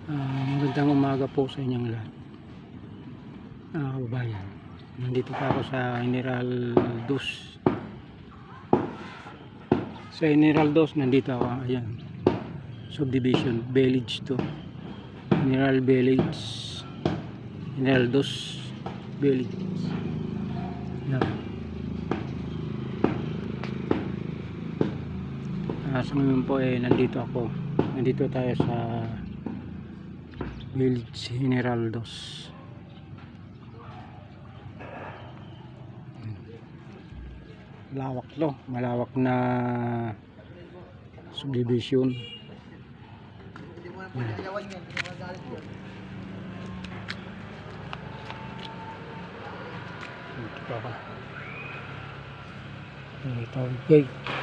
Magandang umaga po sa inyong lahat, kababayan. Nandito pa ako sa General Dos. Sa General Dos nandito ako, ayan, subdivision, village to. General Village, General Dos Village. Ayan. Sa ngayon po nandito ako. Nandito tayo sa Village General Dos. Malawak to, malawak na subdivision.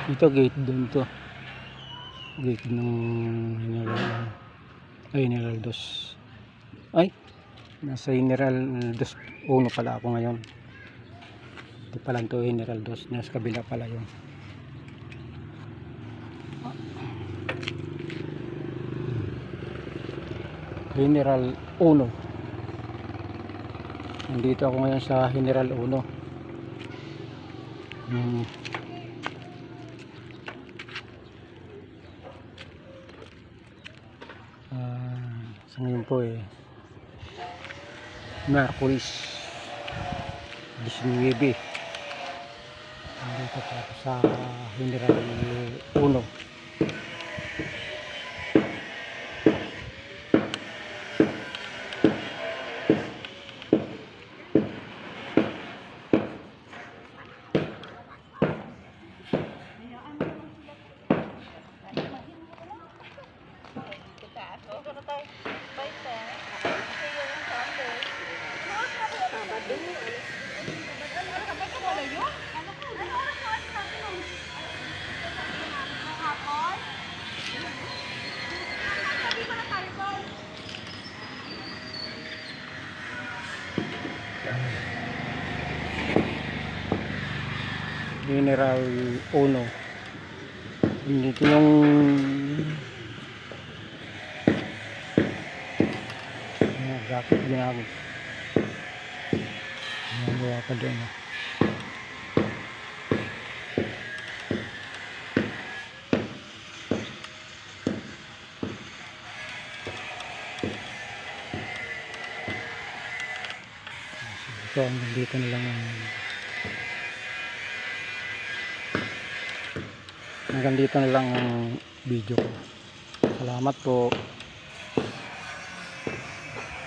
Ito gate dun to. Gate ng General Dos. Ay, nasa General Dos Uno pala ako ngayon. Ito pala ito General Dos, nasa kabila pala yun. General Uno. Nandito ako ngayon sa General Uno. Sa ngayon po Merkulis 19. Nandito po ako sa General Uno. General Uno. Dito yung bakit ginagawa pa doon. So dito na lang hanggang dito na lang ang video ko. Salamat po.